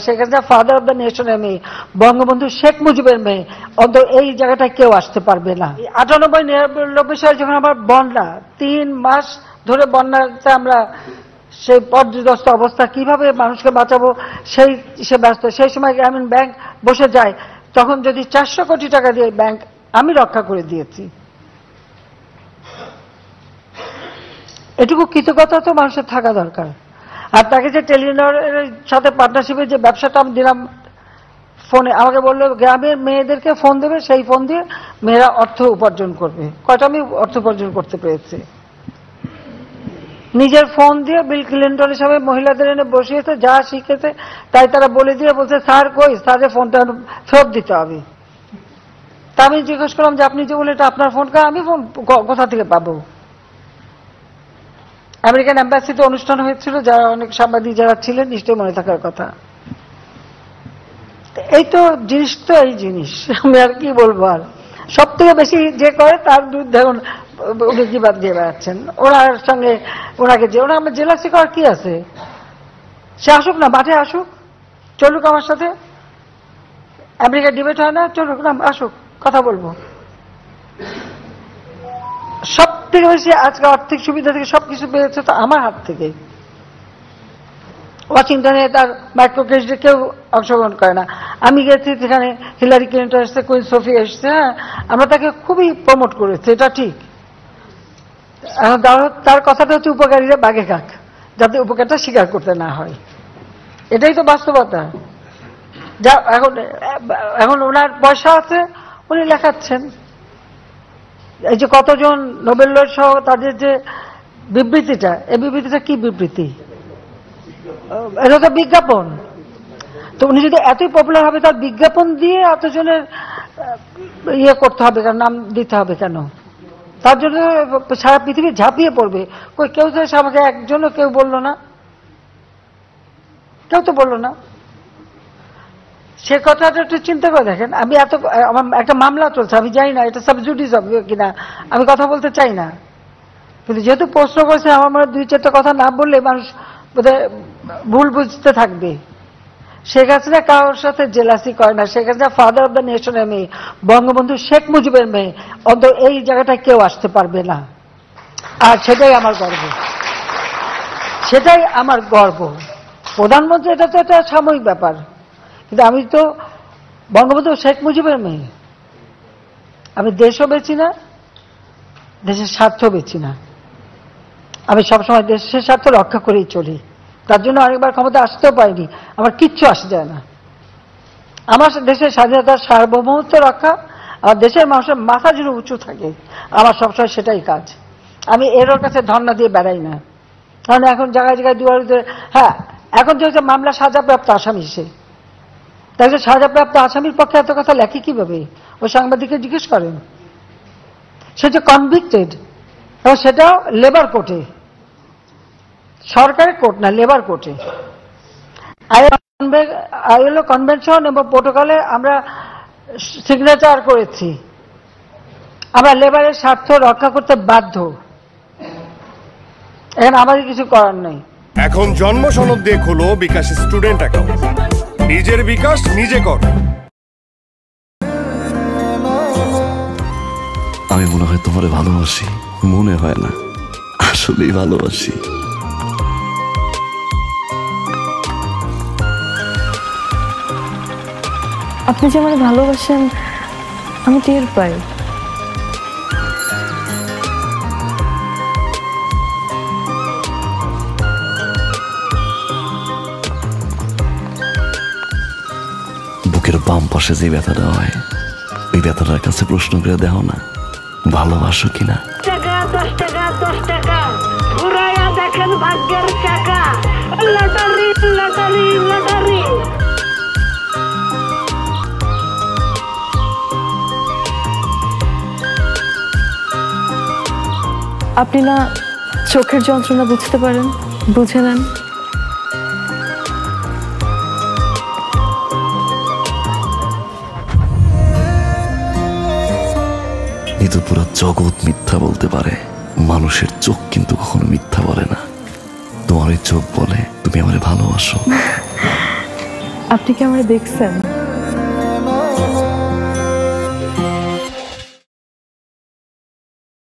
সেখানে father of the নেশনের মেয়ে, বঙ্গবন্ধু শেখ মুজিবের মেয়ে, অন্তত এই জায়গাটায় কেউ আসতে পারবে না। 98-99 সালে যখন আমার বন্যা, 3 মাস ধরে বন্যাতে আমরা সেই পর্যদস্ত অবস্থা, কিভাবে মানুষকে বাঁচাবো সে ব্যস্ত। সেই সময় গ্রামীণ ব্যাংক বসে যায়, তখন যদি 400 কোটি টাকা দিয়ে ব্যাংক আমি রক্ষা করে দিয়েছি। এটুকু কৃতজ্ঞতা তো মানুষের থাকা দরকার। আর তাকে যে টেলিনরের সাথে পার্টনারশিপে যে ব্যবসাটা আমি দিলাম, ফোনে আমাকে বললো গ্রামের মেয়েদেরকে ফোন দেবে, সেই ফোন দিয়ে মেয়েরা অর্থ উপার্জন করবে। কয়টা আমি অর্থ উপার্জন করতে পেরেছি নিজের ফোন দিয়ে। বিল ক্লিন্টন হিসাবে মহিলাদের এনে বসিয়েছে, যা শিখেছে তাই তারা বলে দিয়ে বলছে স্যার কই, স্যারের ফোনটা ফেরত দিতে হবে। তা আমি জিজ্ঞেস করলাম যে আপনি যে বলে এটা আপনার ফোন, আমি ফোন কোথা থেকে পাবো? আমেরিকান এম্বাসিতে অনুষ্ঠান হয়েছিল, যারা অনেক সাংবাদিক যারা ছিলেন নিশ্চয়ই মনে থাকার কথা। এই তো জিনিস, তো এই জিনিস আমি আর কি বলবো। আর সব থেকে বেশি যে করে তার বিরুদ্ধে অভিযোগ দিয়ে বেড়াচ্ছেন। ওনার সঙ্গে ওনাকে যে ওনার আমার জেলাসি করার কি আছে? সে আসুক না, মাঠে আসুক, চলুক আমার সাথে। আমেরিকা ডিবেট হয় না, চলুক না, আসুক, কথা বলবো। সব থেকে বেশি আজকে আর্থিক সুবিধা থেকে সবকিছু পেয়েছে তো আমার হাত থেকে। ওয়াশিংটনে তার মাইক্রো ক্রেডিটে কেউ অংশগ্রহণ করে না। আমি গেছি সেখানে, হিলারি ক্লিন্টন এসছে, কুইন সোফি এসছে, হ্যাঁ, আমরা তাকে খুবই প্রমোট করেছি, এটা ঠিক। তার কথাটা হচ্ছে উপকারীরা বাগে খাক, যাতে উপকারটা স্বীকার করতে না হয়। এটাই তো বাস্তবতা। যা এখন ওনার পয়সা আছে, উনি লেখাচ্ছেন। এই যে কতজন নোবেল লয়েড সহ তাদের যে বিবৃতিটা, এই বিবৃতিটা কি বিবৃতি? এটা তো বিজ্ঞাপন। তো উনি যদি এতই পপুলার হবে, তার বিজ্ঞাপন দিয়ে এতজনের ইয়ে করতে হবে কেন, নাম দিতে হবে কেন? তার জন্য সারা পৃথিবী ঝাঁপিয়ে পড়বে। কেউ তো আমাকে একজনও কেউ বললো না, কেউ তো বললো না। সে কথাটা একটু চিন্তা করে দেখেন। আমি আমার একটা মামলা চলছে, আমি জানি না এটা সাবজুডিস হবে কিনা, আমি কথা বলতে চাই না, কিন্তু যেহেতু প্রশ্ন করেছে, আমার মনে 2-4টা কথা না বললে মানুষ বোধহয় ভুল বুঝতে থাকবে। শেখ হাসিনা কারোর সাথে জেলাসি করে না। Sheikh Hasina father of the নেশনের মেয়ে, বঙ্গবন্ধু শেখ মুজিবের মেয়ে, অন্তত এই জায়গাটায় কেউ আসতে পারবে না। আর সেটাই আমার গর্ব, সেটাই আমার গর্ব। প্রধানমন্ত্রী এটা তো একটা সাময়িক ব্যাপার, কিন্তু আমি তো বঙ্গবন্ধু শেখ মুজিবের মেয়ে। আমি দেশও বেছি না, দেশের স্বার্থ বেছি না। আমি সবসময় দেশের স্বার্থ রক্ষা করেই চলি। তার জন্য অনেকবার ক্ষমতা আসতেও পারিনি, আমার কিচ্ছু আসে যায় না। আমার দেশের স্বাধীনতার সার্বভৌমত্ব রক্ষা, আমার দেশের মানুষের মাথা যেন উঁচু থাকে, আমার সবসময় সেটাই কাজ। আমি এর কাছে ধর্ণা দিয়ে বেড়াই না। কারণ এখন জায়গায় জায়গায় দুয়ারে, হ্যাঁ, এখন যে হচ্ছে মামলা সাজাপ্রাপ্ত আসামি, তাই সাজাপ্রাপ্ত আসামির পক্ষে এত কথা লেখে কিভাবে? ওই সাংবাদিককে জিজ্ঞেস করেন। সে যে কনভিক্টেড, এবং সেটাও লেবার কোর্টে, সরকারি কোর্ট না, লেবার কোর্টে। আইএলও কনভেনশন এবং প্রোটোকলে আমরা সিগনেচার করেছি। আমরা লেবারের স্বার্থ রক্ষা করতে বাধ্য, এখানে আমাদের কিছু করার নেই। এখন জন্ম সনদ দিয়ে খোলো বিকাশ স্টুডেন্ট অ্যাকাউন্ট। নিজের বিকাশ নিজে কর। আমি মনে হয় তোমারে ভালোবাসি, মনে হয় না, আসলেই ভালোবাসি। আপনি যে আমাকে ভালোবাসেন আমি টের পাই। বুকের বাম পাশে যে ব্যথাটা হয়, ওই ব্যথাটার কাছে প্রশ্ন করে দেখো না, ভালোবাসো কিনা। দেখেন ভাগ্যের চাকা, লটারি লটারি লটারি। আপনি না চোখের যন্ত্রণা বুঝতে পারেন, বুঝে নেন। কিন্তু পুরো জগৎ মিথ্যা বলতে পারে, মানুষের চোখ কিন্তু কখনো মিথ্যা বলে না। তোমার ওই চোখ বলে তুমি আমারে ভালোবাসো। আপনি কি আমায় দেখছেন?